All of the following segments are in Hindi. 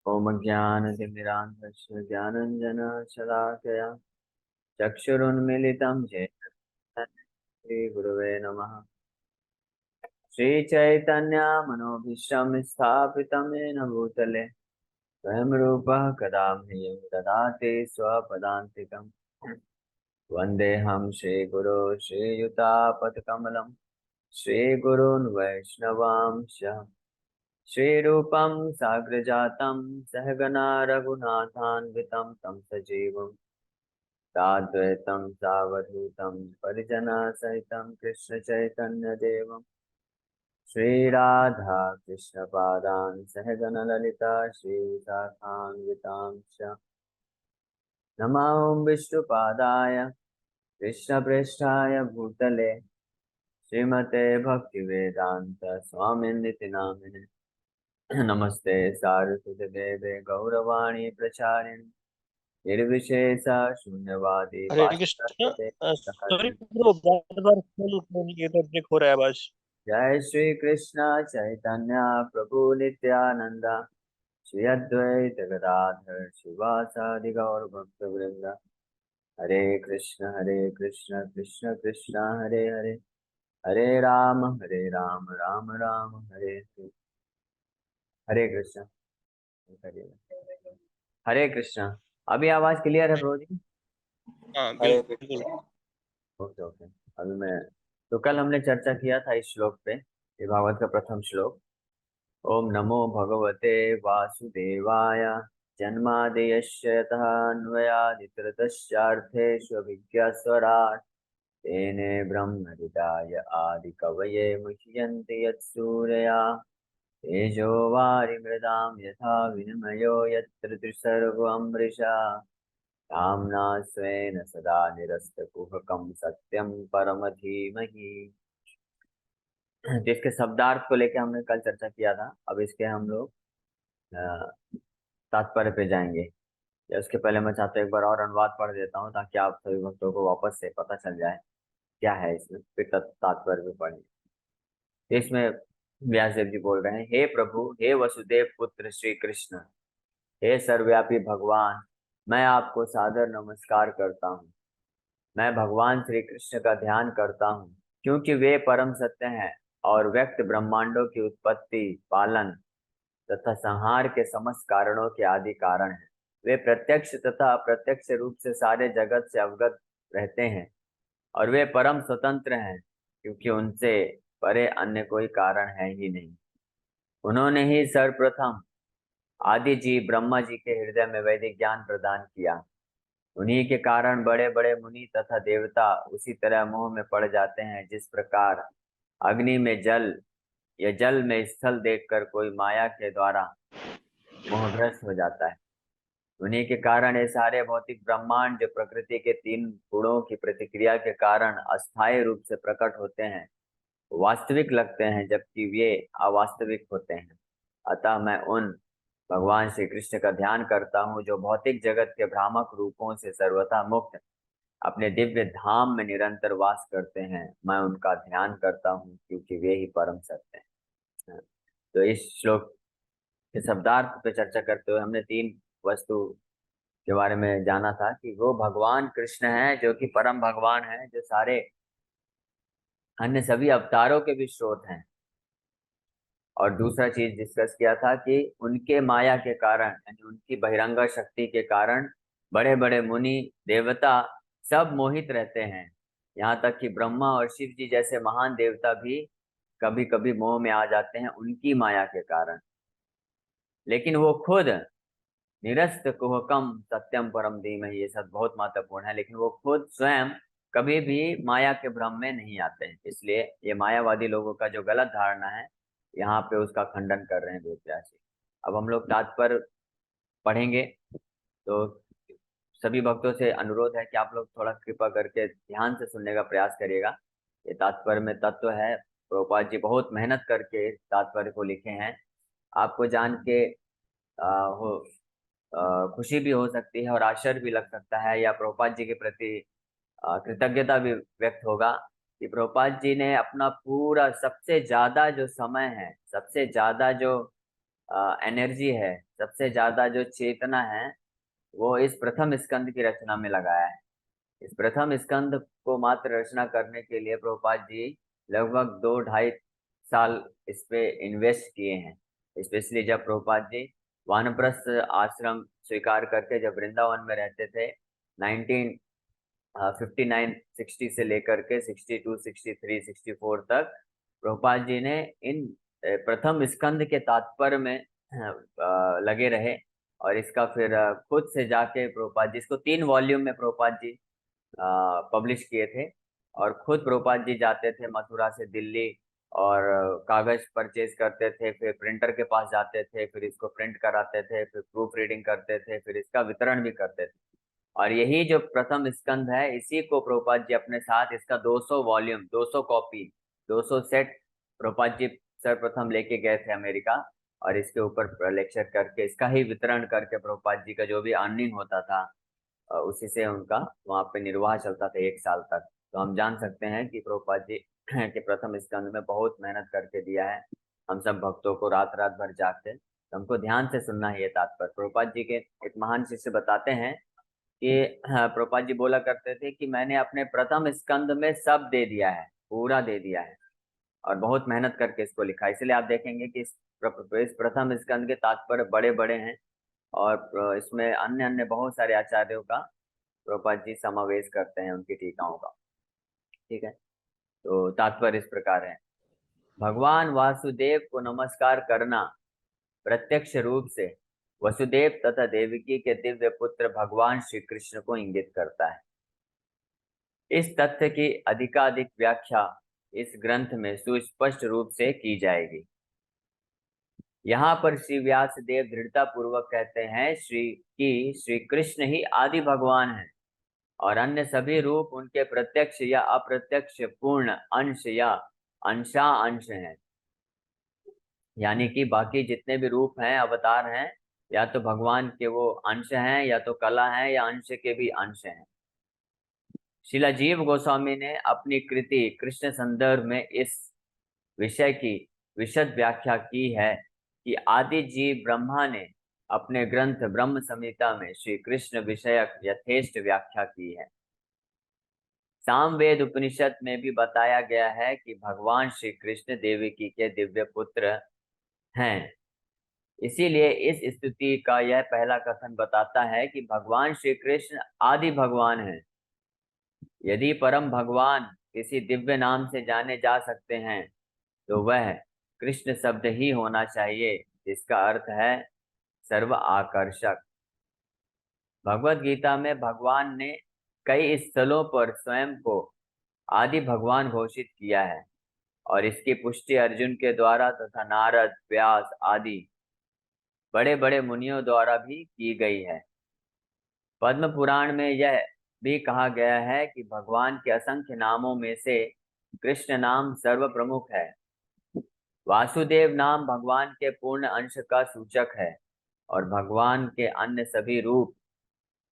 ओम ज्ञानतिमिरान्धस्य ज्ञानञ्जनशलाकया चक्षुरुन्मीलितं येन श्रीगुरुवे नमः। श्रीचैतन्यमनोभीष्टं स्थापितं येन भूतले स्वयं रूपः कदा मह्यं ददाति स्वपदान्तिकम्। वन्देऽहं श्रीगुरो श्रीयुतापदकमलं श्रीगुरून् वैष्णवांश्च श्रीरूपं साग्रजातं सहगना रघुनाथान्वितं तं सजीवं साद्वैतं सावधूतं परिजनसहितं कृष्णचैतन्यदेवं श्रीराधा कृष्णपादान् सहगणललिता श्रीशाखान्वितांश्च नमां विष्णुपादाय कृष्णप्रेष्ठाय भूतले श्रीमते भक्तिवेदान्त स्वामिनिति नामिने नमस्ते सारस्वती गौरवाणी प्रचारिणे निर्विशेष शून्यवादी हरे कृष्ण। पाश्चात्य सॉरी ब्रो, बार बार फोन ये तो ब्रेक हो रहा है बस। जय श्री कृष्ण चैतन्य प्रभु नित्यानंद श्री अद्वैत गदाधर शिवासादि गौर भक्त वृंद हरे कृष्ण कृष्ण कृष्ण हरे हरे हरे राम राम राम हरे हरे। हरे कृष्ण हरे कृष्ण। अभी आवाज क्लियर है ब्रो जी? हाँ हरे बिल्कुल। Okay okay. अभी मैं तो कल हमने चर्चा किया था इस श्लोक पे, ये भागवत का प्रथम श्लोक। ओम नमो भगवते वासुदेवाय जन्मादयस्य यतः अन्वयादितरतश्चार्थेष्वभिज्ञस्वराट् तेने ब्रह्म हृदाय आदि कवये मुह्यन्ति यत्सूरया तेजो वारिमृदां यथा विनिमयो यत्र त्रिसर्गोऽमृषा कामना स्वेन सदा निरस्तकुहकं सत्यं परम धीमहि। जिसके शब्दार्थ को लेके हमने कल चर्चा किया था। अब इसके हम लोग अ, तात्पर्य पे जाएंगे। या उसके पहले मैं चाहता हूँ एक बार और अनुवाद पढ़ देता हूँ ताकि आप सभी भक्तों को वापस से पता चल जाए क्या है इसमें, फिर तात्पर्य भी पढ़ेंगे। इसमें व्यास देव जी बोल रहे हैं, हे प्रभु, हे वसुदेव पुत्र श्री कृष्ण, हे सर्वव्यापी भगवान, मैं आपको सादर नमस्कार करता हूँ। मैं भगवान श्री कृष्ण का ध्यान करता हूँ क्योंकि वे परम सत्य हैं और व्यक्त ब्रह्मांडों की उत्पत्ति, पालन तथा संहार के समस्त कारणों के आदि कारण हैं। वे प्रत्यक्ष तथा अप्रत्यक्ष रूप से सारे जगत से अवगत रहते हैं और वे परम स्वतंत्र हैं क्योंकि उनसे परे अन्य कोई कारण है ही नहीं। उन्होंने ही सर्वप्रथम आदि जीव ब्रह्मा जी के हृदय में वैदिक ज्ञान प्रदान किया। उन्हीं के कारण बड़े बड़े मुनि तथा देवता उसी तरह मोह में पड़ जाते हैं जिस प्रकार अग्नि में जल या जल में स्थल देखकर कोई माया के द्वारा मोहग्रस्त हो जाता है। उन्हीं के कारण ये सारे भौतिक ब्रह्मांड जो प्रकृति के तीन गुणों की प्रतिक्रिया के कारण अस्थायी रूप से प्रकट होते हैं, वास्तविक लगते हैं जबकि वे अवास्तविक होते हैं। अतः मैं उन भगवान श्री कृष्ण का ध्यान करता हूँ जो भौतिक जगत के भ्रामक रूपों से सर्वथा मुक्त अपने दिव्य धाम में निरंतर वास करते हैं। मैं उनका ध्यान करता हूँ क्योंकि वे ही परम सत्य हैं। तो इस श्लोक के शब्दार्थ पे चर्चा करते हुए हमने तीन वस्तु के बारे में जाना था कि वो भगवान कृष्ण है जो कि परम भगवान है, जो सारे अन्य सभी अवतारों के भी स्रोत हैं। और दूसरा चीज डिस्कस किया था कि उनके माया के कारण यानी उनकी बहिरंगा शक्ति के कारण बड़े बड़े मुनि देवता सब मोहित रहते हैं। यहाँ तक कि ब्रह्मा और शिव जी जैसे महान देवता भी कभी कभी मोह में आ जाते हैं उनकी माया के कारण। लेकिन वो खुद निरस्त कुहकम सत्यम परम धीमहि, ये सब बहुत महत्वपूर्ण है। लेकिन वो खुद स्वयं कभी भी माया के भ्रम में नहीं आते हैं। इसलिए ये मायावादी लोगों का जो गलत धारणा है, यहाँ पे उसका खंडन कर रहे हैं वेदव्यास जी। अब हम लोग तात्पर्य पढ़ेंगे। तो सभी भक्तों से अनुरोध है कि आप लोग थोड़ा कृपा करके ध्यान से सुनने का प्रयास करिएगा। ये तात्पर्य में तत्व है, प्रभुपाद जी बहुत मेहनत करके तात्पर्य को लिखे हैं। आपको जान के हो खुशी भी हो सकती है और आश्चर्य भी लग सकता है, या प्रभुपाद जी के प्रति कृतज्ञता भी व्यक्त होगा कि प्रभुपाद जी ने अपना पूरा सबसे ज्यादा जो समय है, सबसे ज्यादा जो एनर्जी है, सबसे ज्यादा जो चेतना है, वो इस प्रथम स्कंद की रचना में लगाया है। इस प्रथम स्कंद को मात्र रचना करने के लिए प्रभुपाद जी लगभग 2-2.5 साल इस पे इन्वेस्ट किए हैं। स्पेशली जब प्रभुपाद जी वानप्रस्थ आश्रम स्वीकार करके जब वृंदावन में रहते थे, 1959-60 से लेकर के 62-63-64 तक प्रभुपाद जी ने इन प्रथम स्कंद के तात्पर्य में लगे रहे। और इसका फिर खुद से जाके प्रभुपाद जी इसको 3 वॉल्यूम में प्रभुपाद जी पब्लिश किए थे। और खुद प्रभुपाद जी जाते थे मथुरा से दिल्ली, और कागज परचेज करते थे, फिर प्रिंटर के पास जाते थे, फिर इसको प्रिंट कराते थे, फिर प्रूफ रीडिंग करते थे, फिर इसका वितरण भी करते थे। और यही जो प्रथम स्कंद है, इसी को प्रभुपाद जी अपने साथ इसका 200 volume, 200 copy, 200 set Prabhupada ji सर्वप्रथम लेके गए थे अमेरिका। और इसके ऊपर लेक्चर करके इसका ही वितरण करके प्रभुपाद जी का जो भी अर्निंग होता था, उसी से उनका वहाँ पे निर्वाह चलता था 1 साल तक। तो हम जान सकते हैं कि प्रभुपाद जी के प्रथम स्कंद में बहुत मेहनत करके दिया है। हम सब भक्तों को रात रात भर जागते, तो हमको ध्यान से सुनना है ये तात्पर्य। प्रभुपाद जी के एक महान शिष्य बताते हैं कि प्रभुपाद जी बोला करते थे कि मैंने अपने प्रथम स्कंद में सब दे दिया है, पूरा दे दिया है, और बहुत मेहनत करके इसको लिखा। इसलिए आप देखेंगे कि इस प्रथम स्कंद के तात्पर्य बड़े बड़े हैं, और इसमें अन्य अन्य बहुत सारे आचार्यों का प्रभुपाद जी समावेश करते हैं उनकी टीकाओं का। ठीक है, तो तात्पर्य इस प्रकार है। भगवान वासुदेव को नमस्कार करना प्रत्यक्ष रूप से वसुदेव तथा देवकी के दिव्य पुत्र भगवान श्री कृष्ण को इंगित करता है। इस तथ्य की अधिकाधिक व्याख्या इस ग्रंथ में सुस्पष्ट रूप से की जाएगी। यहाँ पर श्री व्यास देव दृढ़ता पूर्वक कहते हैं श्री कृष्ण ही आदि भगवान है, और अन्य सभी रूप उनके प्रत्यक्ष या अप्रत्यक्ष पूर्ण अंश या अंशा अंश हैं। यानी कि बाकी जितने भी रूप हैं, अवतार हैं, या तो भगवान के वो अंश हैं, या तो कला हैं, या अंश के भी अंश हैं। शिला जीव गोस्वामी ने अपनी कृति कृष्ण संदर्भ में इस विषय की विशद व्याख्या की है कि आदि जीव ब्रह्मा ने अपने ग्रंथ ब्रह्म संहिता में श्री कृष्ण विषयक यथेष्ट व्याख्या की है। सामवेद उपनिषद में भी बताया गया है कि भगवान श्री कृष्ण देवकी के दिव्य पुत्र हैं। इसीलिए इस स्तुति का यह पहला कथन बताता है कि भगवान श्री कृष्ण आदि भगवान हैं। यदि परम भगवान किसी दिव्य नाम से जाने जा सकते हैं, तो वह कृष्ण शब्द ही होना चाहिए, जिसका अर्थ है सर्व आकर्षक। भगवत गीता में भगवान ने कई स्थलों पर स्वयं को आदि भगवान घोषित किया है, और इसकी पुष्टि अर्जुन के द्वारा तथा नारद, व्यास आदि बड़े बड़े मुनियों द्वारा भी की गई है। पद्म पुराण में यह भी कहा गया है कि भगवान के असंख्य नामों में से कृष्ण नाम सर्व प्रमुख है। वासुदेव नाम भगवान के पूर्ण अंश का सूचक है, और भगवान के अन्य सभी रूप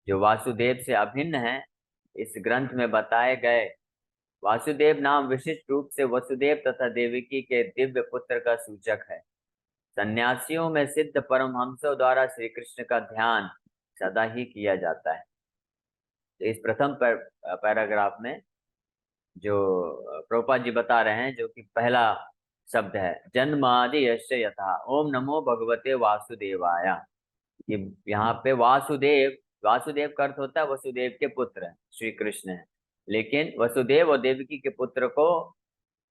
जो वासुदेव से अभिन्न हैं, इस ग्रंथ में बताए गए वासुदेव नाम विशिष्ट रूप से वसुदेव तथा देवकी के दिव्य पुत्र का सूचक है। सन्यासियों में सिद्ध परमहंसों द्वारा श्री कृष्ण का ध्यान सदा ही किया जाता है। तो इस प्रथम पैराग्राफ में जो प्रभुपाद जी बता रहे हैं, जो कि पहला शब्द है जन्मादि यस्य यथा, ओम नमो भगवते वासुदेवाय। कि यहाँ पे वासुदेव, वासुदेव का अर्थ होता है वसुदेव के पुत्र श्री कृष्ण है, लेकिन वसुदेव और देवकी के पुत्र को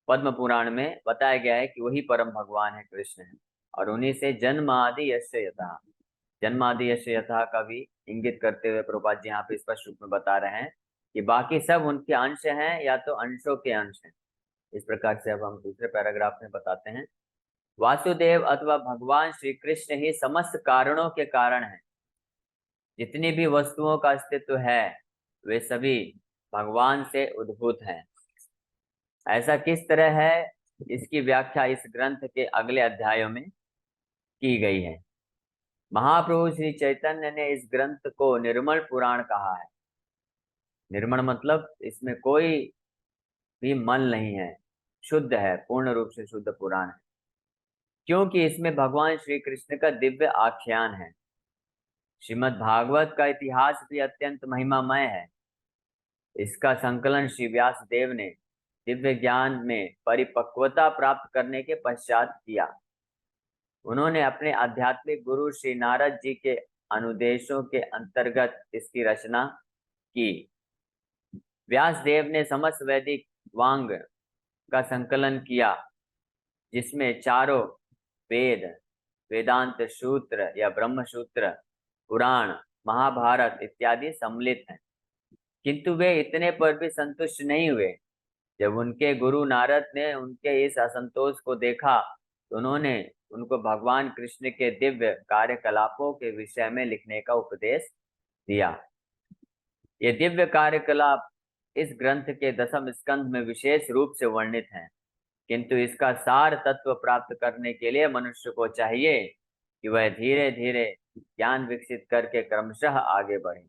पद्म पुराण में बताया गया है कि वही परम भगवान है, कृष्ण है। और उन्हीं से जन्मादि यस्य यथा, जन्मादि यस्य यथा का भी इंगित करते हुए प्रभुपाद जी यहाँ पे स्पष्ट रूप में बता रहे हैं कि बाकी सब उनके अंश हैं, या तो अंशों के अंश हैं। इस प्रकार से अब हम दूसरे पैराग्राफ में बताते हैं। वासुदेव अथवा भगवान श्री कृष्ण ही समस्त कारणों के कारण हैं। जितनी भी वस्तुओं का अस्तित्व है, वे सभी भगवान से उद्भूत हैं। ऐसा किस तरह है, इसकी व्याख्या इस ग्रंथ के अगले अध्यायों में की गई है। महाप्रभु श्री चैतन्य ने इस ग्रंथ को निर्मल पुराण कहा है। निर्मल मतलब इसमें कोई भी मल नहीं है, शुद्ध है, पूर्ण रूप से शुद्ध पुराण है। क्योंकि इसमें भगवान श्री कृष्ण का दिव्य आख्यान है। श्रीमद् भागवत का इतिहास भी अत्यंत महिमामय है। इसका संकलन श्री व्यास देव ने दिव्य ज्ञान में परिपक्वता प्राप्त करने के पश्चात किया। उन्होंने अपने आध्यात्मिक गुरु श्री नारद जी के अनुदेशों के अंतर्गत इसकी रचना की। व्यास देव ने समस्त वैदिक वांग का संकलन किया, जिसमें चारों वेद, वेदांत सूत्र या ब्रह्म सूत्र, पुराण, महाभारत इत्यादि सम्मिलित हैं। किंतु वे इतने पर भी संतुष्ट नहीं हुए। जब उनके गुरु नारद ने उनके इस असंतोष को देखा तो उन्होंने उनको भगवान कृष्ण के दिव्य कार्यकलापों के विषय में लिखने का उपदेश दिया। ये दिव्य कार्यकलाप इस ग्रंथ के 10वें स्कंध में विशेष रूप से वर्णित हैं, किंतु इसका सार तत्व प्राप्त करने के लिए मनुष्य को चाहिए कि वह धीरे धीरे ज्ञान विकसित करके क्रमशः आगे बढ़े।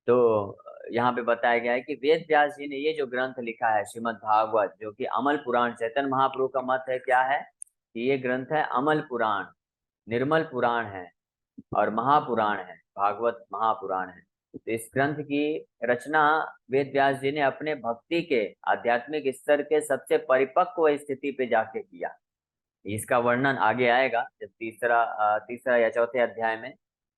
तो यहाँ पे बताया गया है कि वेद व्यास जी ने ये जो ग्रंथ लिखा है श्रीमद् भागवत, जो कि अमल पुराण, चैतन्य महाप्रभु का मत है क्या है कि ये ग्रंथ है अमल पुराण, निर्मल पुराण है और महापुराण है, भागवत महापुराण है। तो इस ग्रंथ की रचना वेद व्यास जी ने अपने भक्ति के आध्यात्मिक स्तर के सबसे परिपक्व स्थिति पे जाके किया। इसका वर्णन आगे आएगा, जब तीसरा या चौथे अध्याय में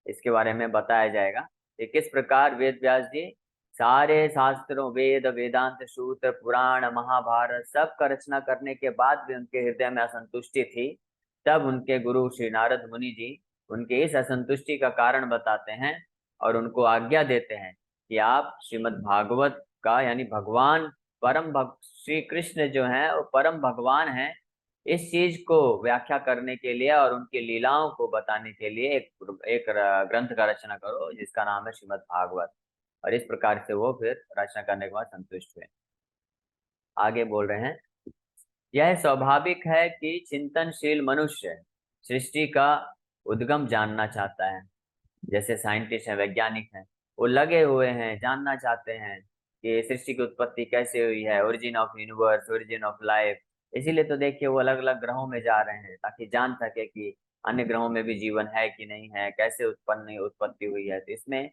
इसके बारे में बताया जाएगा कि किस प्रकार वेद व्यास जी सारे शास्त्रों, वेद, वेदांत सूत्र, पुराण, महाभारत सब का रचना करने के बाद भी उनके हृदय में असंतुष्टि थी। तब उनके गुरु श्री नारद मुनि जी उनके इस असंतुष्टि का कारण बताते हैं और उनको आज्ञा देते हैं कि आप श्रीमद् भागवत का, यानी भगवान परम भक्त श्री कृष्ण जो है वो परम भगवान हैं, इस चीज को व्याख्या करने के लिए और उनकी लीलाओं को बताने के लिए एक ग्रंथ का रचना करो जिसका नाम है श्रीमद् भागवत। और इस प्रकार से वो फिर रचना करने के बाद संतुष्ट हुए। आगे बोल रहे हैं, यह स्वाभाविक है कि चिंतनशील मनुष्य सृष्टि का उद्गम जानना चाहता है। जैसे साइंटिस्ट हैं, वैज्ञानिक हैं, वो लगे हुए हैं, जानना चाहते हैं कि सृष्टि की उत्पत्ति कैसे हुई है, origin of universe, origin of life. इसीलिए तो देखिए वो अलग अलग ग्रहों में जा रहे हैं ताकि जान सके कि अन्य ग्रहों में भी जीवन है कि नहीं है, कैसे उत्पत्ति हुई है। तो इसमें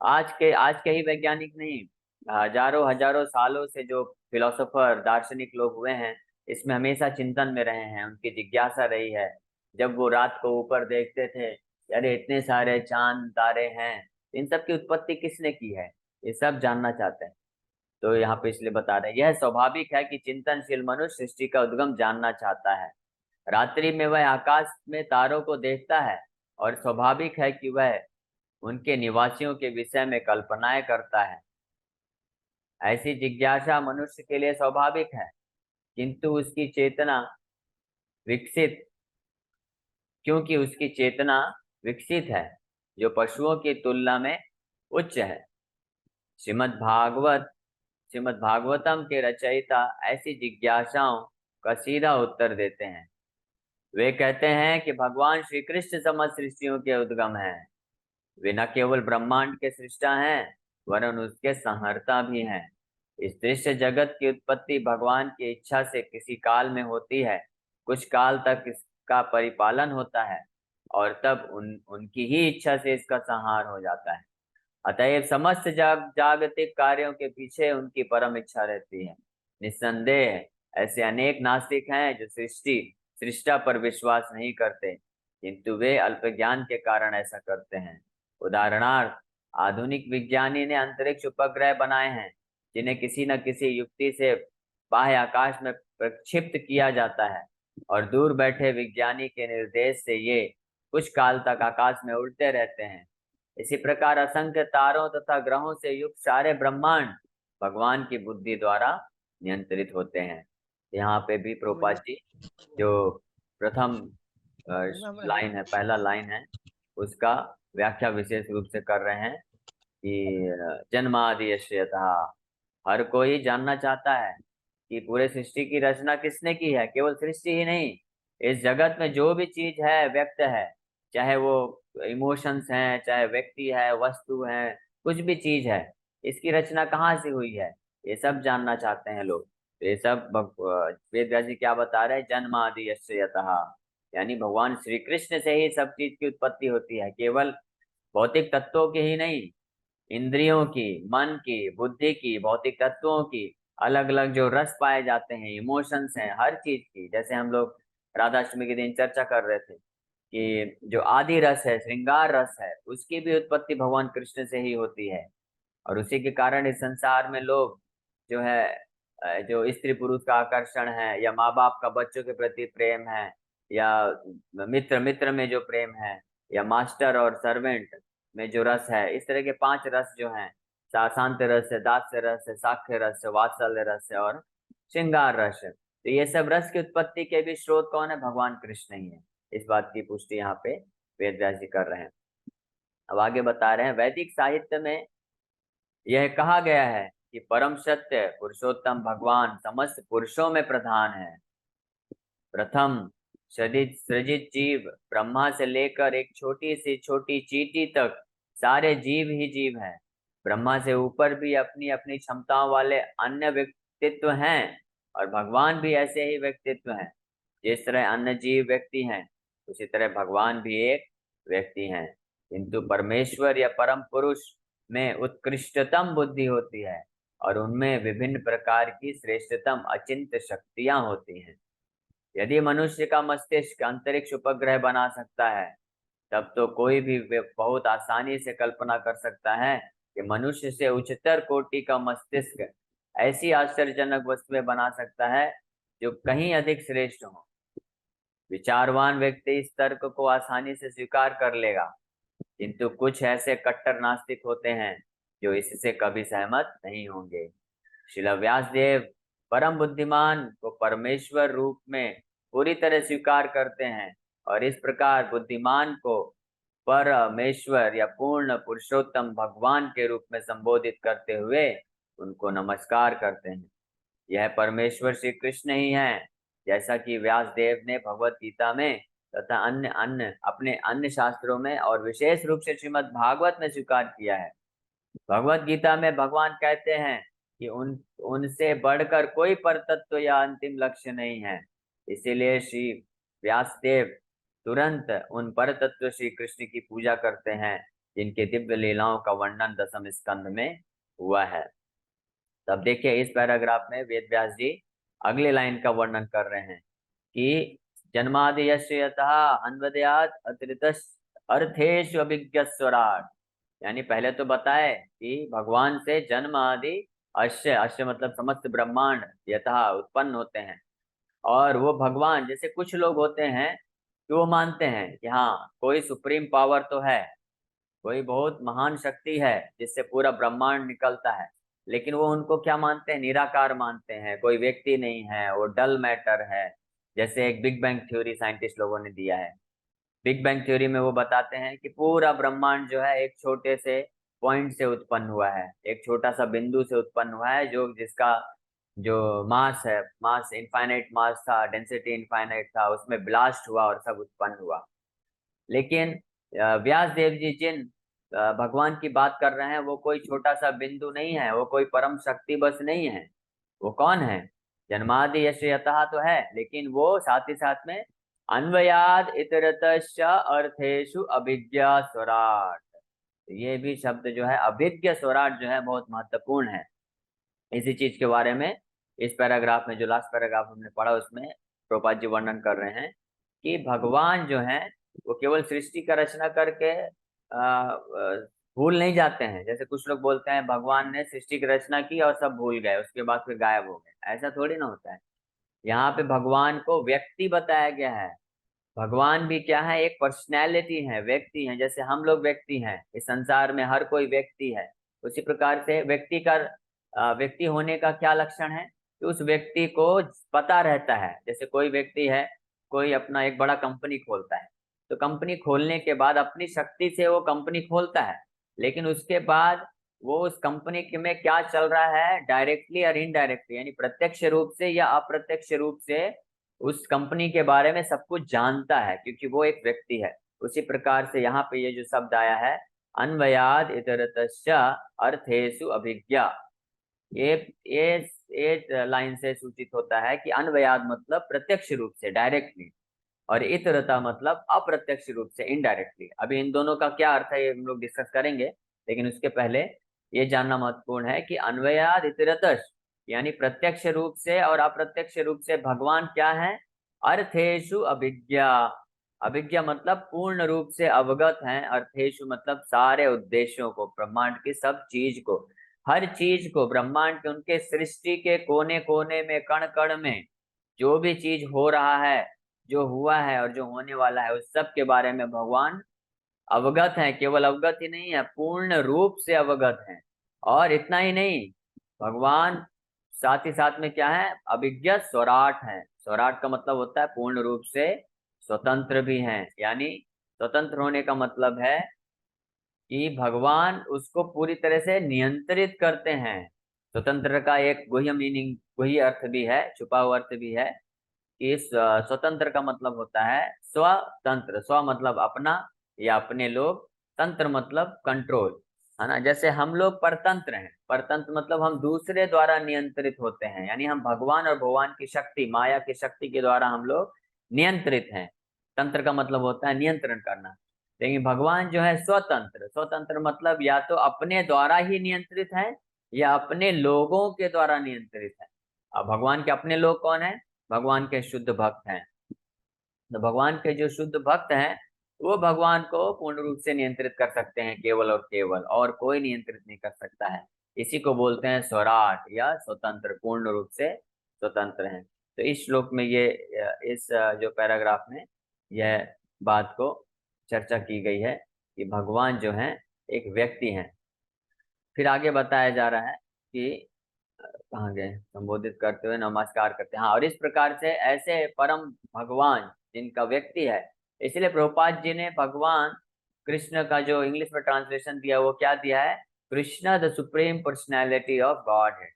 आज के ही वैज्ञानिक नहीं, हजारों हजारों सालों से जो फिलोसोफर, दार्शनिक लोग हुए हैं, इसमें हमेशा चिंतन में रहे हैं, उनकी जिज्ञासा रही है। जब वो रात को ऊपर देखते थे, अरे इतने सारे चांद तारे हैं, इन सब की उत्पत्ति किसने की है, ये सब जानना चाहते हैं। तो यहाँ पे इसलिए बता रहे हैं, यह स्वाभाविक है कि चिंतनशील मनुष्य सृष्टि का उद्गम जानना चाहता है। रात्रि में वह आकाश में तारों को देखता है और स्वाभाविक है कि वह उनके निवासियों के विषय में कल्पनाएं करता है। ऐसी जिज्ञासा मनुष्य के लिए स्वाभाविक है, किंतु उसकी चेतना विकसित क्योंकि उसकी चेतना विकसित है, जो पशुओं की तुलना में उच्च है। श्रीमद् भागवतम के रचयिता ऐसी जिज्ञासाओं का सीधा उत्तर देते हैं। वे कहते हैं कि भगवान श्री कृष्ण समस्त सृष्टियों के उद्गम हैं। वे न केवल ब्रह्मांड के सृष्टा हैं वरन उसके संहर्ता भी हैं। इस दृश्य जगत की उत्पत्ति भगवान की इच्छा से किसी काल में होती है, कुछ काल तक इसका परिपालन होता है और तब उनकी ही इच्छा से इसका संहार हो जाता है। अतएव समस्त जागतिक कार्यों के पीछे उनकी परम इच्छा रहती है। निस्संदेह ऐसे अनेक नास्तिक हैं जो सृष्टा पर विश्वास नहीं करते, किंतु वे अल्पज्ञान के कारण ऐसा करते हैं। उदाहरणार्थ, आधुनिक विज्ञानी ने अंतरिक्ष उपग्रह बनाए हैं जिन्हें किसी न किसी युक्ति से बाह्य आकाश में प्रक्षिप्त किया जाता है और दूर बैठे विज्ञानी के निर्देश से ये कुछ काल तक आकाश में उड़ते रहते हैं। इसी प्रकार असंख्य तारों तथा ग्रहों से युक्त सारे ब्रह्मांड भगवान की बुद्धि द्वारा नियंत्रित होते हैं। यहाँ पे भी प्रभुपाद जी जो प्रथम लाइन है, पहला लाइन है, उसका व्याख्या विशेष रूप से कर रहे हैं कि जन्मादि यस्यतः, हर कोई जानना चाहता है कि पूरे सृष्टि की रचना किसने की है। केवल सृष्टि ही नहीं, इस जगत में जो भी चीज है, व्यक्त है, चाहे वो इमोशंस हैं, चाहे व्यक्ति है, वस्तु है, कुछ भी चीज है, इसकी रचना कहाँ से हुई है, ये सब जानना चाहते हैं लोग। तो ये सब वेद व्यास जी क्या बता रहे हैं, जन्मादि यस्य यतः, यानी भगवान श्री कृष्ण से ही सब चीज की उत्पत्ति होती है। केवल भौतिक तत्वों की ही नहीं, इंद्रियों की, मन की, बुद्धि की, भौतिक तत्वों की, अलग अलग जो रस पाए जाते हैं, इमोशंस हैं, हर चीज की। जैसे हम लोग राधाष्टमी के दिन चर्चा कर रहे थे कि जो आदि रस है, श्रृंगार रस है, उसकी भी उत्पत्ति भगवान कृष्ण से ही होती है। और उसी के कारण इस संसार में लोग जो है जो स्त्री पुरुष का आकर्षण है, या माँ बाप का बच्चों के प्रति प्रेम है, या मित्र मित्र में जो प्रेम है, या मास्टर और सर्वेंट में जो रस है, इस तरह के 5 रस जो हैं, शांत रस है, दास्य रस है, साक्ष्य रस है, वात्सल्य रस है, और श्रृंगार रस है। तो ये सब रस की उत्पत्ति के भी स्रोत कौन है? भगवान कृष्ण ही है। इस बात की पुष्टि यहाँ पे वेद व्यास जी कर रहे हैं। अब आगे बता रहे हैं, वैदिक साहित्य में यह कहा गया है कि परम सत्य पुरुषोत्तम भगवान समस्त पुरुषों में प्रधान है। प्रथम सृजित जीव ब्रह्मा से लेकर एक छोटी सी छोटी चींटी तक सारे जीव ही जीव हैं। ब्रह्मा से ऊपर भी अपनी अपनी क्षमताओं वाले अन्य व्यक्तित्व हैं, और भगवान भी ऐसे ही व्यक्तित्व हैं। जिस तरह अन्य जीव व्यक्ति हैं, उसी तरह भगवान भी एक व्यक्ति हैं। किंतु परमेश्वर या परम पुरुष में उत्कृष्टतम बुद्धि होती है, और उनमें विभिन्न प्रकार की श्रेष्ठतम अचिंत्य शक्तियां होती हैं। यदि मनुष्य का मस्तिष्क अंतरिक्ष उपग्रह बना सकता है, तब तो कोई भी बहुत आसानी से कल्पना कर सकता है कि मनुष्य से उच्चतर कोटि का मस्तिष्क ऐसी आश्चर्यजनक वस्तुएं बना सकता है जो कहीं अधिक श्रेष्ठ हो। विचारवान व्यक्ति इस तर्क को आसानी से स्वीकार कर लेगा, किंतु कुछ ऐसे कट्टर नास्तिक होते हैं जो इससे कभी सहमत नहीं होंगे। श्रील व्यासदेव परम बुद्धिमान को परमेश्वर रूप में पूरी तरह स्वीकार करते हैं, और इस प्रकार बुद्धिमान को परमेश्वर या पूर्ण पुरुषोत्तम भगवान के रूप में संबोधित करते हुए उनको नमस्कार करते हैं। यह परमेश्वर श्री कृष्ण ही हैं, जैसा कि व्यासदेव ने भगवत गीता में तथा अन्य अन्य अपने अन्य शास्त्रों में और विशेष रूप से श्रीमद् भागवत में स्वीकार किया है। भगवत गीता में भगवान कहते हैं कि उनसे बढ़कर कोई परतत्व या अंतिम लक्ष्य नहीं है। इसीलिए श्री व्यासदेव तुरंत उन परतत्व श्री कृष्ण की पूजा करते हैं, जिनके दिव्य लीलाओं का वर्णन 10वें स्कंद में हुआ है। तब देखिए इस पैराग्राफ में वेद व्यास जी अगले लाइन का वर्णन कर रहे हैं कि जन्मादि यस्य यतः अन्वद्यात् अतिरितस् अर्थेषु अभिज्ञस्वराट्। यानी पहले तो बताए कि भगवान से जन्म आदि अश्य, अश्य मतलब समस्त ब्रह्मांड यतः उत्पन्न होते हैं। और वो भगवान, जैसे कुछ लोग होते हैं कि वो मानते हैं कि हाँ कोई सुप्रीम पावर तो है, कोई बहुत महान शक्ति है जिससे पूरा ब्रह्मांड निकलता है, लेकिन वो उनको क्या मानते हैं? निराकार मानते हैं, कोई व्यक्ति नहीं है, वो डल मैटर है। जैसे एक बिग बैंग थ्योरी साइंटिस्ट लोगों ने दिया है। बिग बैंग थ्योरी में वो बताते हैं कि पूरा ब्रह्मांड जो है एक छोटे से पॉइंट से उत्पन्न हुआ है, एक छोटा सा बिंदु से उत्पन्न हुआ है, जो जिसका जो मास है, मास इनफाइनाइट मास था, डेंसिटी इनफाइनाइट था, उसमें ब्लास्ट हुआ और सब उत्पन्न हुआ। लेकिन व्यास देव जी जिन भगवान की बात कर रहे हैं, वो कोई छोटा सा बिंदु नहीं है, वो कोई परम शक्ति बस नहीं है। वो कौन है? जन्मादि यश यतः तो है, लेकिन वो साथ ही साथ में अन्वयाद इतरतश्च अर्थेषु अभिज्ञा स्वराट। ये भी शब्द जो है अभिज्ञ स्वराट जो है बहुत महत्वपूर्ण है। इसी चीज के बारे में इस पैराग्राफ में, जो लास्ट पैराग्राफ हमने पढ़ा, उसमें प्रभुपाद जी वर्णन कर रहे हैं कि भगवान जो है वो केवल सृष्टि का रचना करके भूल नहीं जाते हैं। जैसे कुछ लोग बोलते हैं भगवान ने सृष्टि की रचना की और सब भूल गए, उसके बाद फिर गायब हो गए। ऐसा थोड़ी ना होता है। यहाँ पे भगवान को व्यक्ति बताया गया है। भगवान भी क्या है? एक पर्सनैलिटी है, व्यक्ति है। जैसे हम लोग व्यक्ति हैं, इस संसार में हर कोई व्यक्ति है, उसी प्रकार से व्यक्ति का व्यक्ति होने का क्या लक्षण है कि उस व्यक्ति को पता रहता है। जैसे कोई व्यक्ति है, कोई अपना एक बड़ा कंपनी खोलता है, तो कंपनी खोलने के बाद अपनी शक्ति से वो कंपनी खोलता है, लेकिन उसके बाद वो उस कंपनी में क्या चल रहा है, डायरेक्टली और इनडायरेक्टली, यानी प्रत्यक्ष रूप से या अप्रत्यक्ष रूप से उस कंपनी के बारे में सब कुछ जानता है, क्योंकि वो एक व्यक्ति है। उसी प्रकार से यहाँ पे ये जो शब्द आया है अन्वयाद इतरतश्च अर्थेषु अभिज्ञा, ये ये ये लाइन से सूचित होता है कि अन्वयाद मतलब प्रत्यक्ष रूप से डायरेक्टली, और इतरता मतलब अप्रत्यक्ष रूप से इनडायरेक्टली। अभी इन दोनों का क्या अर्थ है ये हम लोग डिस्कस करेंगे, लेकिन उसके पहले ये जानना महत्वपूर्ण है कि अन्वयाद इतरतश यानी प्रत्यक्ष रूप से और अप्रत्यक्ष रूप से भगवान क्या है। अर्थेषु अभिज्ञा, अभिज्ञा मतलब पूर्ण रूप से अवगत हैं। अर्थेषु मतलब सारे उद्देश्यों को, ब्रह्मांड की सब चीज को, हर चीज को, ब्रह्मांड के उनके सृष्टि के कोने कोने में, कण कण में जो भी चीज हो रहा है, जो हुआ है और जो होने वाला है, उस सब के बारे में भगवान अवगत है। केवल अवगत ही नहीं है, पूर्ण रूप से अवगत है। और इतना ही नहीं, भगवान साथ ही साथ में क्या है, अभिज्ञ स्वराट है। स्वराट का मतलब होता है पूर्ण रूप से स्वतंत्र भी हैं। यानी स्वतंत्र होने का मतलब है कि भगवान उसको पूरी तरह से नियंत्रित करते हैं। स्वतंत्र का एक गुह्य मीनिंग, गुह्य अर्थ भी है, छुपा हुआ अर्थ भी है कि स्वतंत्र का मतलब होता है स्वतंत्र। स्व मतलब अपना या अपने लोग, तंत्र मतलब कंट्रोल, है ना। जैसे हम लोग परतंत्र हैं, परतंत्र मतलब हम दूसरे द्वारा नियंत्रित होते हैं, यानी हम भगवान और भगवान की शक्ति, माया की शक्ति के द्वारा हम लोग नियंत्रित हैं। तंत्र का मतलब होता है नियंत्रण करना। लेकिन भगवान जो है स्वतंत्र, स्वतंत्र मतलब या तो अपने द्वारा ही नियंत्रित है या अपने लोगों के द्वारा नियंत्रित है। अब भगवान के अपने लोग कौन है, भगवान के शुद्ध भक्त हैं। तो भगवान के जो शुद्ध भक्त हैं वो भगवान को पूर्ण रूप से नियंत्रित कर सकते हैं, केवल और केवल, और कोई नियंत्रित नहीं कर सकता है। इसी को बोलते हैं स्वराट या स्वतंत्र, पूर्ण रूप से स्वतंत्र हैं। तो इस श्लोक में ये, इस जो पैराग्राफ में यह बात को चर्चा की गई है कि भगवान जो है एक व्यक्ति हैं। फिर आगे बताया जा रहा है कि कहाँ गए, संबोधित करते हुए नमस्कार करते हैं। हाँ, और इस प्रकार से ऐसे परम भगवान जिनका व्यक्ति है, इसलिए प्रभुपाद जी ने भगवान कृष्ण का जो इंग्लिश में ट्रांसलेशन दिया वो क्या दिया है, Krishna the supreme personality of God है।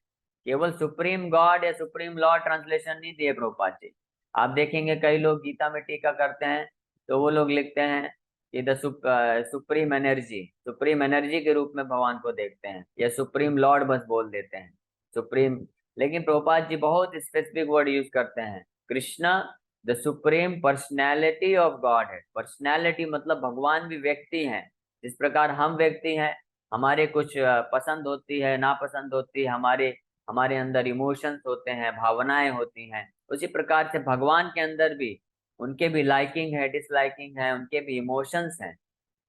केवल सुप्रीम गॉड या सुप्रीम लॉर्ड ट्रांसलेशन नहीं दिए प्रभुपाद जी। आप देखेंगे कई लोग गीता में टीका करते हैं तो वो लोग लिखते हैं कि the supreme energy, supreme energy के रूप में भगवान को देखते हैं, या सुप्रीम लॉर्ड बस बोल देते हैं, सुप्रीम। लेकिन प्रभुपाद जी बहुत स्पेसिफिक वर्ड यूज करते हैं, Krishna the supreme personality of God है। पर्सनैलिटी मतलब भगवान भी व्यक्ति हैं। जिस प्रकार हम व्यक्ति हैं, हमारे कुछ पसंद होती है, नापसंद होती है, हमारे हमारे अंदर इमोशंस होते हैं, भावनाएं होती हैं, उसी प्रकार से भगवान के अंदर भी, उनके भी लाइकिंग है, डिसलाइकिंग है, उनके भी इमोशंस हैं।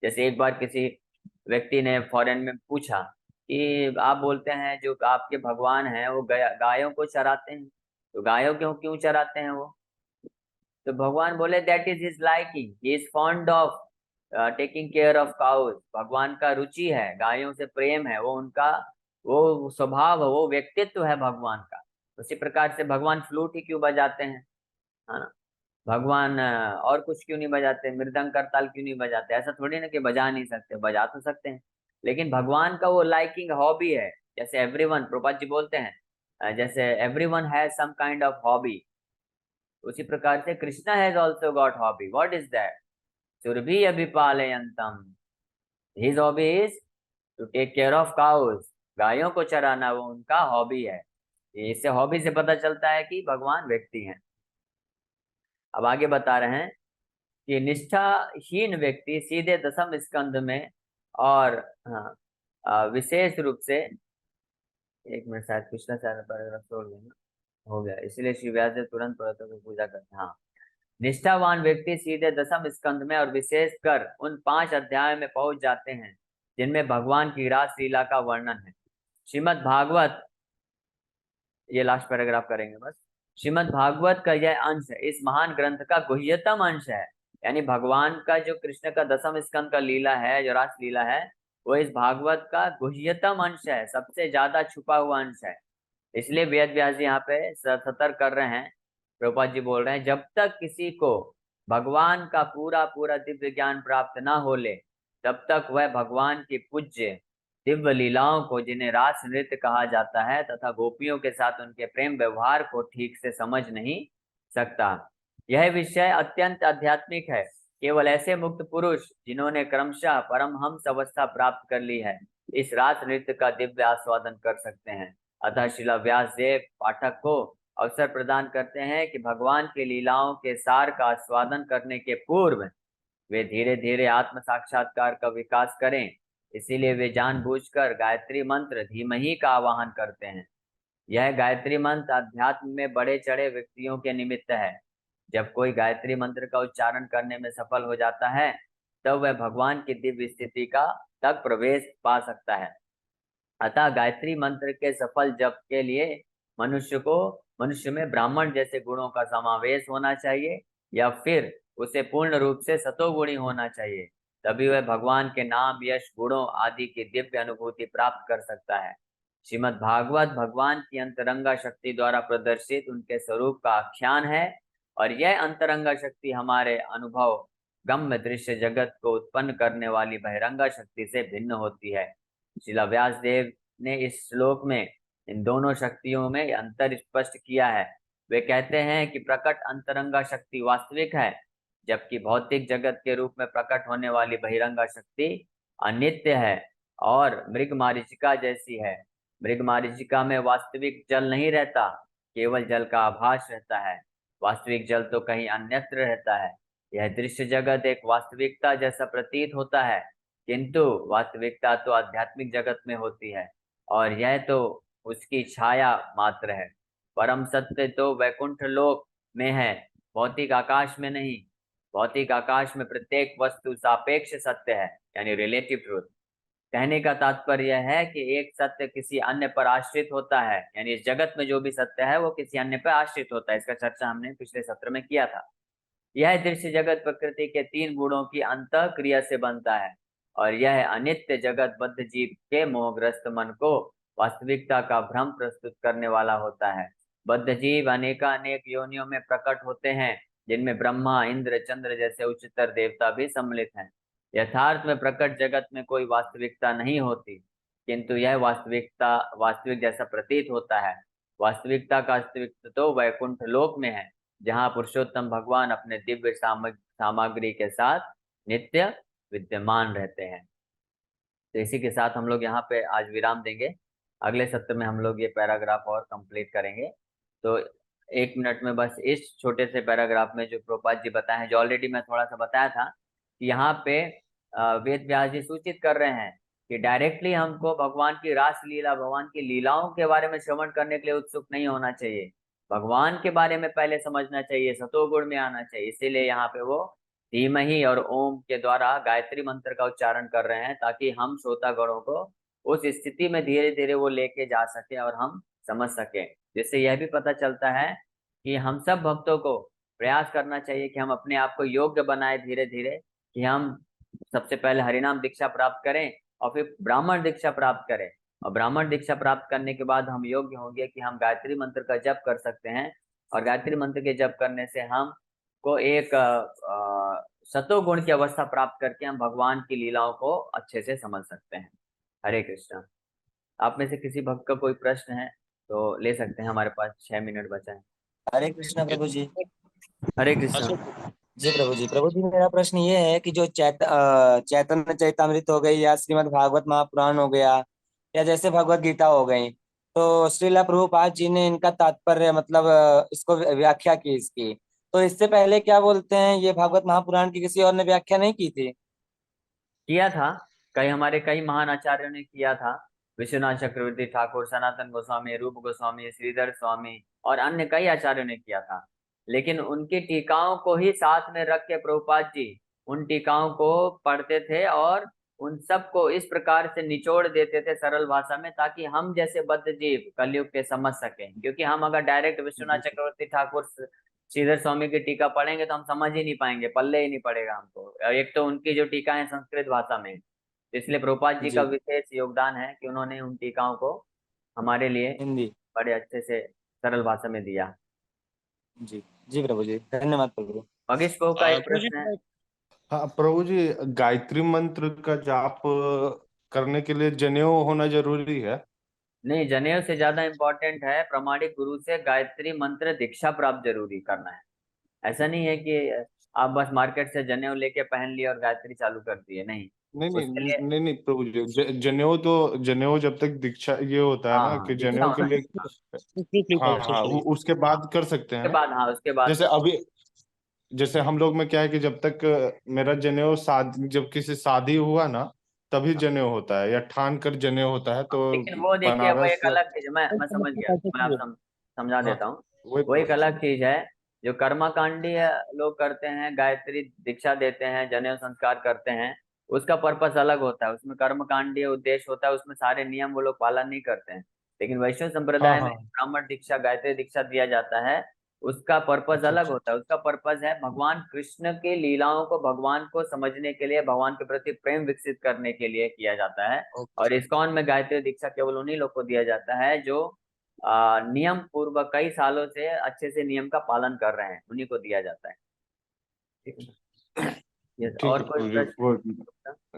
जैसे एक बार किसी व्यक्ति ने फॉरेन में पूछा कि आप बोलते हैं जो आपके भगवान हैं वो गायों को चराते हैं, तो गायों क्यों क्यों चराते हैं वो। तो भगवान बोले that is his liking, he is fond of taking care of cause. भगवान का रुचि है, गायों से प्रेम है, वो उनका वो स्वभाव है, वो व्यक्तित्व है भगवान का। उसी प्रकार से भगवान फ्लूट ही क्यों बजाते हैं, है ना। भगवान और कुछ क्यों नहीं बजाते, मृदंग करताल क्यों नहीं बजाते। ऐसा थोड़ी ना कि बजा नहीं सकते, बजा तो सकते हैं। लेकिन भगवान का वो लाइकिंग हॉबी है। जैसे एवरीवन, प्रभुपाद जी बोलते हैं जैसे everyone has some kind of hobby, उसी प्रकार से Krishna has also got hobby. What is that, सुरभि अभिपालयंतम, his hobby is to take care of cows. गायों को चराना वो उनका हॉबी है। इससे हॉबी से पता चलता है कि भगवान व्यक्ति हैं। अब आगे बता रहे हैं कि निष्ठाहीन व्यक्ति सीधे दसम स्कंध में, और हाँ, विशेष रूप से, एक मिनट, शायद पिछला सारा पैराग्राफ छोड़ देना, हो गया, इसलिए श्री व्यास देव तुरंत पर्वतों की पूजा करते हैं। हाँ, निष्ठावान व्यक्ति सीधे दसम स्कंध में और विशेषकर उन 5 अध्याय में पहुंच जाते हैं जिनमें भगवान की रास लीला का वर्णन है। श्रीमद् भागवत, ये लास्ट पैराग्राफ करेंगे बस। श्रीमद् भागवत का यह अंश इस महान ग्रंथ का गुह्यतम अंश है। यानी भगवान का जो कृष्ण का दसम स्कंद का लीला है, जो रास लीला है, वो इस भागवत का गुह्यतम अंश है, सबसे ज्यादा छुपा हुआ अंश है। इसलिए वेद व्यास जी यहाँ पे सतर्क कर रहे हैं। प्रभुपाद जी बोल रहे हैं जब तक किसी को भगवान का पूरा पूरा दिव्य ज्ञान प्राप्त ना हो ले, तब तक वह भगवान की पूज्य दिव्य लीलाओं को, जिन्हें रास नृत्य कहा जाता है, तथा गोपियों के साथ उनके प्रेम व्यवहार को ठीक से समझ नहीं सकता। यह विषय अत्यंत आध्यात्मिक है। केवल ऐसे मुक्त पुरुष जिन्होंने क्रमशः परमहंस अवस्था प्राप्त कर ली है, इस रास नृत्य का दिव्य आस्वादन कर सकते हैं। अतः श्रील व्यास देव पाठक को अवसर प्रदान करते हैं कि भगवान की लीलाओं के सार का आस्वादन करने के पूर्व वे धीरे धीरे आत्म साक्षात्कार का विकास करें। इसीलिए वे जानबूझकर गायत्री मंत्र धीमहि का आवाहन करते हैं। यह गायत्री मंत्र अध्यात्म में बढ़े चढ़े व्यक्तियों के निमित्त है। जब कोई गायत्री मंत्र का उच्चारण करने में सफल हो जाता है, तब वह भगवान की दिव्य स्थिति का तक प्रवेश पा सकता है। अतः गायत्री मंत्र के सफल जप के लिए मनुष्य में ब्राह्मण जैसे गुणों का समावेश होना चाहिए, या फिर उसे पूर्ण रूप से सतोगुणी होना चाहिए। तभी वह भगवान के नाम, यश, गुणों आदि की दिव्य अनुभूति प्राप्त कर सकता है। श्रीमद् भागवत भगवान की अंतरंगा शक्ति द्वारा प्रदर्शित उनके स्वरूप का आख्यान है, और यह अंतरंगा शक्ति हमारे अनुभव गम्य दृश्य जगत को उत्पन्न करने वाली बहिरंगा शक्ति से भिन्न होती है। श्रील व्यास देव ने इस श्लोक में इन दोनों शक्तियों में अंतर स्पष्ट किया है। वे कहते हैं कि प्रकट अंतरंगा शक्ति वास्तविक है, जबकि भौतिक जगत के रूप में प्रकट होने वाली बहिरंगा शक्ति अनित्य है और मृगमरीचिका जैसी है। मृगमरीचिका में वास्तविक जल नहीं रहता, केवल जल का आभास रहता है। वास्तविक जल तो कहीं अन्यत्र रहता है। यह दृश्य जगत एक वास्तविकता जैसा प्रतीत होता है, किंतु वास्तविकता तो आध्यात्मिक जगत में होती है, और यह तो उसकी छाया मात्र है। परम सत्य तो वैकुंठ लोक में है, भौतिक आकाश में नहीं। भौतिक आकाश में प्रत्येक वस्तु सापेक्ष सत्य है, यानी रिलेटिव ट्रूथ। कहने का तात्पर्य यह है कि एक सत्य किसी अन्य पर आश्रित होता है, यानी इस जगत में जो भी सत्य है वो किसी अन्य पर आश्रित होता है। इसका चर्चा हमने पिछले सत्र में किया था। यह दृश्य जगत प्रकृति के 3 गुणों की अंतः क्रिया से बनता है, और यह अनित्य जगत बद्ध जीव के मोहग्रस्त मन को वास्तविकता का भ्रम प्रस्तुत करने वाला होता है। बद्ध जीव अनेकानेक योनियों में प्रकट होते हैं, जिनमें ब्रह्मा, इंद्र, चंद्र जैसे उच्चतर देवता भी सम्मिलित हैं। यथार्थ में प्रकट जगत में कोई वास्तविकता नहीं होती, किंतु यह वास्तविक जैसा प्रतीत होता है। वास्तविकता का अस्तित्व तो वैकुंठ लोक में है, जहाँ पुरुषोत्तम भगवान अपने दिव्य सामग्री के साथ नित्य विद्यमान रहते हैं। तो इसी के साथ हम लोग यहाँ पे आज विराम देंगे। अगले सत्र में हम लोग ये पैराग्राफ और कंप्लीट करेंगे। तो 1 मिनट में बस इस छोटे से पैराग्राफ में जो प्रभुपाद जी बताए हैं, जो ऑलरेडी मैं थोड़ा सा बताया था कि यहाँ पे वेद व्यास जी सूचित कर रहे हैं कि डायरेक्टली हमको भगवान की रास लीला, भगवान की लीलाओं के बारे में श्रवण करने के लिए उत्सुक नहीं होना चाहिए। भगवान के बारे में पहले समझना चाहिए, सतोगुण में आना चाहिए। इसीलिए यहाँ पे वो धीमहि और ओम के द्वारा गायत्री मंत्र का उच्चारण कर रहे हैं, ताकि हम श्रोतागणों को उस स्थिति में धीरे धीरे वो लेके जा सके और हम समझ सके। जिससे यह भी पता चलता है कि हम सब भक्तों को प्रयास करना चाहिए कि हम अपने आप को योग्य बनाए धीरे धीरे, कि हम सबसे पहले हरिनाम दीक्षा प्राप्त करें और फिर ब्राह्मण दीक्षा प्राप्त करें। और ब्राह्मण दीक्षा प्राप्त करने के बाद हम योग्य होंगे कि हम गायत्री मंत्र का जप कर सकते हैं, और गायत्री मंत्र के जप करने से हम को एक सतोगुण की अवस्था प्राप्त करके हम भगवान की लीलाओं को अच्छे से समझ सकते हैं। हरे कृष्णा। आप में से किसी भक्त का कोई प्रश्न है तो ले सकते हैं, हमारे पास 6 मिनट बचा है। हरे कृष्णा प्रभु जी। हरे कृष्णा। जी प्रभु जी। प्रभु जी, मेरा प्रश्न ये है कि जो चैतन्य चैतामृत हो गई, या श्रीमद् भागवत महापुराण हो गया, या जैसे भगवत गीता हो गई, तो श्रीला प्रभुपाद जी ने इनका तात्पर्य मतलब इसको व्याख्या की इसकी। तो इससे पहले क्या बोलते हैं, ये भागवत महापुराण की किसी और ने व्याख्या नहीं की थी? किया था, कई महान आचार्यों ने किया था। विश्वनाथ चक्रवर्ती ठाकुर, सनातन गोस्वामी, रूप गोस्वामी, श्रीधर स्वामी और अन्य कई आचार्यों ने किया था। लेकिन उनकी टीकाओं को ही साथ में रख के प्रभुपाद जी उन टीकाओं को पढ़ते थे और उन सब को इस प्रकार से निचोड़ देते थे सरल भाषा में, ताकि हम जैसे बद्ध जीव कलयुग के समझ सकें। क्योंकि हम अगर डायरेक्ट विश्वनाथ चक्रवर्ती ठाकुर, श्रीधर स्वामी की टीका पढ़ेंगे तो हम समझ ही नहीं पाएंगे, पल्ले ही नहीं पड़ेगा हमको। और एक तो उनकी जो टीका है संस्कृत भाषा में, इसलिए प्रभुपाद जी का जी। विशेष योगदान है कि उन्होंने उन टीकाओं को हमारे लिए हिंदी। बड़े अच्छे से सरल भाषा में दिया। जी। जी प्रभु जी, धन्यवाद प्रभु। मगेश प्रभु का एक प्रभु जी, प्रश्न है। हाँ प्रभु जी, गायत्री मंत्र का जाप करने के लिए जनेऊ होना जरूरी है? नहीं, जनेऊ से ज्यादा इम्पोर्टेंट है प्रमाणिक गुरु से गायत्री मंत्र दीक्षा प्राप्त जरूरी करना है। ऐसा नहीं है कि आप बस मार्केट से जनेऊ लेके पहन लिए और गायत्री चालू कर दिए, नहीं। नहीं नहीं उसके लिए नहीं नहीं प्रभु जी, जनेऊ तो, जनेऊ जब तक दीक्षा ये होता है हाँ ना हाँ कि दीक्षा जनेऊ के होना लिए, चाहिए। हाँ हाँ उसके बाद कर सकते उसके हैं। बाद, हाँ उसके बाद जैसे अभी, जैसे हम लोग में क्या है कि जब तक मेरा जनेऊ जब किसी शादी हुआ ना तभी जनेऊ होता है, या ठान कर जनेऊ होता है, तो लेकिन वो देखिए वो बनारस एक या, अलग चीज है, मैं समझ गया, मैं आप समझा हाँ देता हूँ। वही वो एक प्रभु जी। अलग चीज है। जो कर्मकांडी लोग करते हैं, गायत्री दीक्षा देते हैं, जनेऊ संस्कार करते हैं, उसका पर्पस अलग होता है। उसमें कर्मकांडी उद्देश्य होता है, उसमें सारे नियम वो लोग पालन नहीं करते हैं। लेकिन वैष्णव हाँ संप्रदाय में हाँ। ब्राह्मण दीक्षा, गायत्री दीक्षा दिया जाता है, उसका पर्पस अच्छा अलग अच्छा। होता है। उसका पर्पस है भगवान कृष्ण की लीलाओं को, भगवान को समझने के लिए, भगवान के प्रति प्रेम विकसित करने के लिए किया जाता है। ओके। और इस्कॉन में गायत्री दीक्षा केवल उन्हीं लोग को दिया जाता है जो नियम पूर्वक कई सालों से अच्छे से नियम का पालन कर रहे हैं, उन्हीं को दिया जाता है। ठीक है। यस, ठीक और है कोई प्रभु जी, प्रश्न? वो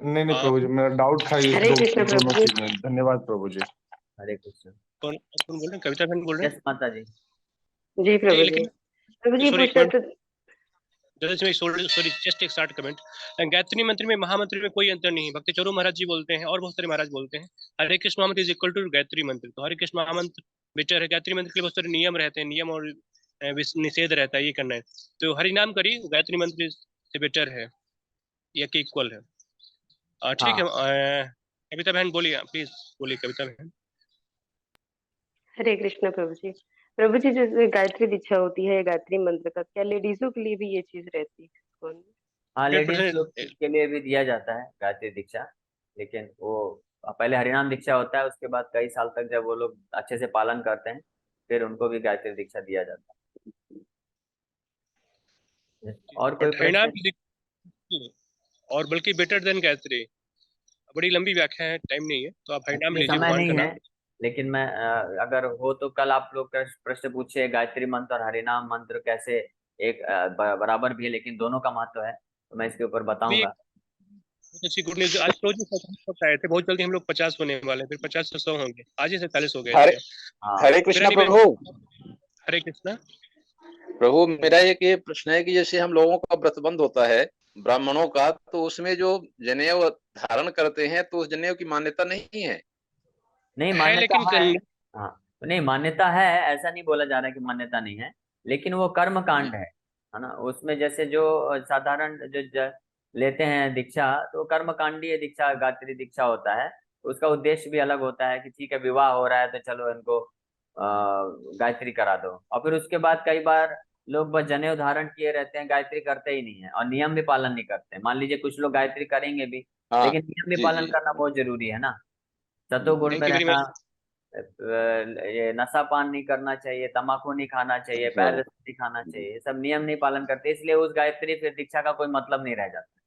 नहीं नहीं प्रभु जी, मेरा डाउट था इस हरे दो कृष्ण दोनों प्रभु जी। चीज में। धन्यवाद प्रभु जी। हरे कृष्ण। कौन कौन बोल रहे हैं? कविता बहन बोल रहे यस माता जी। जी हैं? प्रभु जी। लेकिन प्रभु जी सॉरी, पूछ रहे थे। सॉरी सॉरी, जस्ट एक शॉर्ट कमेंट। गायत्री मंत्र में, महामंत्र में कोई अंतर नहीं है। भक्ति चोरू महाराज जी बोलते हैं और बहुत सारे महाराज बोलते हैं हरे कृष्ण महामंत्र इज इक्वल टू गायत्री मंत्र। तो हरे कृष्ण महामंत्र बेटर है। गायत्री मंत्र के लिए बहुत सारे नियम रहते हैं, नियम और निषेध रहता है, ये करना है। तो हरि नाम करिए, गायत्री मंत्र से बेटर है, या कि इक्वल है। ठीक है। हाँ कविता बहन बोलिए, प्लीज बोलिए कविता बहन। हरे कृष्ण प्रभु जी। प्रभु जी जैसे गायत्री दीक्षा होती है गायत्री मंत्र का, क्या लेडीजों के लिए भी ये चीज रहती है कौन? हाँ, लेडीज लोग 100%। के लिए भी दिया जाता है गायत्री दीक्षा। लेकिन वो पहले हरिनाम दीक्षा होता है, उसके बाद कई साल तक जब वो लोग अच्छे से पालन करते हैं, फिर उनको भी गायत्री दीक्षा दिया जाता है। और कोई बट हरिनाम प्रश्न? की और बल्कि बेटर देन गायत्री। बड़ी लंबी व्याख्या है, टाइम नहीं है, तो आप हरिनाम एक्चुअली लीजिए समय भगवान नहीं का है, नाम। लेकिन मैं अगर हो तो कल आप लोग प्रश्न पूछिए, गायत्री मंत्र और हरिनाम मंत्र कैसे एक बराबर भी है, लेकिन दोनों का महत्व है, तो मैं इसके ऊपर भी बताऊंगा। बहुत अच्छी गुड न्यूज। आज रोज 50 आए थे, बहुत जल्दी हम लोग 50 होने वाले हैं, फिर 50 से 100 होंगे। आज ही 47 हो गए हरे थे। हाँ हरे मेरा कृष्णा नहीं प्रभु। हरे कृष्णा। प्रभु मेरा एक ये प्रश्न है कि जैसे हम लोगों का व्रतबंध होता है ब्राह्मणों का, तो उसमें जो जनेऊ धारण करते हैं तो उस जनेऊ की मान्यता नहीं है। नहीं, है मान्यता लेकिन है। हाँ, नहीं मान्यता है, ऐसा नहीं बोला जा रहा है कि मान्यता नहीं है, लेकिन वो कर्म कांड है ना। उसमें जैसे जो साधारण लेते हैं दीक्षा, तो कर्म कांडीय दीक्षा, गायत्री दीक्षा होता है। उसका उद्देश्य भी अलग होता है कि ठीक है विवाह हो रहा है तो चलो इनको गायत्री करा दो। और फिर उसके बाद कई बार लोग बस जनेऊ धारण किए रहते हैं, गायत्री करते ही नहीं है और नियम भी पालन नहीं करते। मान लीजिए कुछ लोग गायत्री करेंगे भी, हाँ लेकिन नियम भी जी पालन जी। करना बहुत जरूरी है ना। सतोगुण में थैंक यू वेरी रहना, मच। ये नशा पान नहीं करना चाहिए, तम्बाकू नहीं खाना चाहिए, पैर प्रभु नहीं खाना चाहिए, ये सब नियम नहीं पालन करते, इसलिए उस गायत्री फिर दीक्षा का कोई मतलब नहीं रह जाता।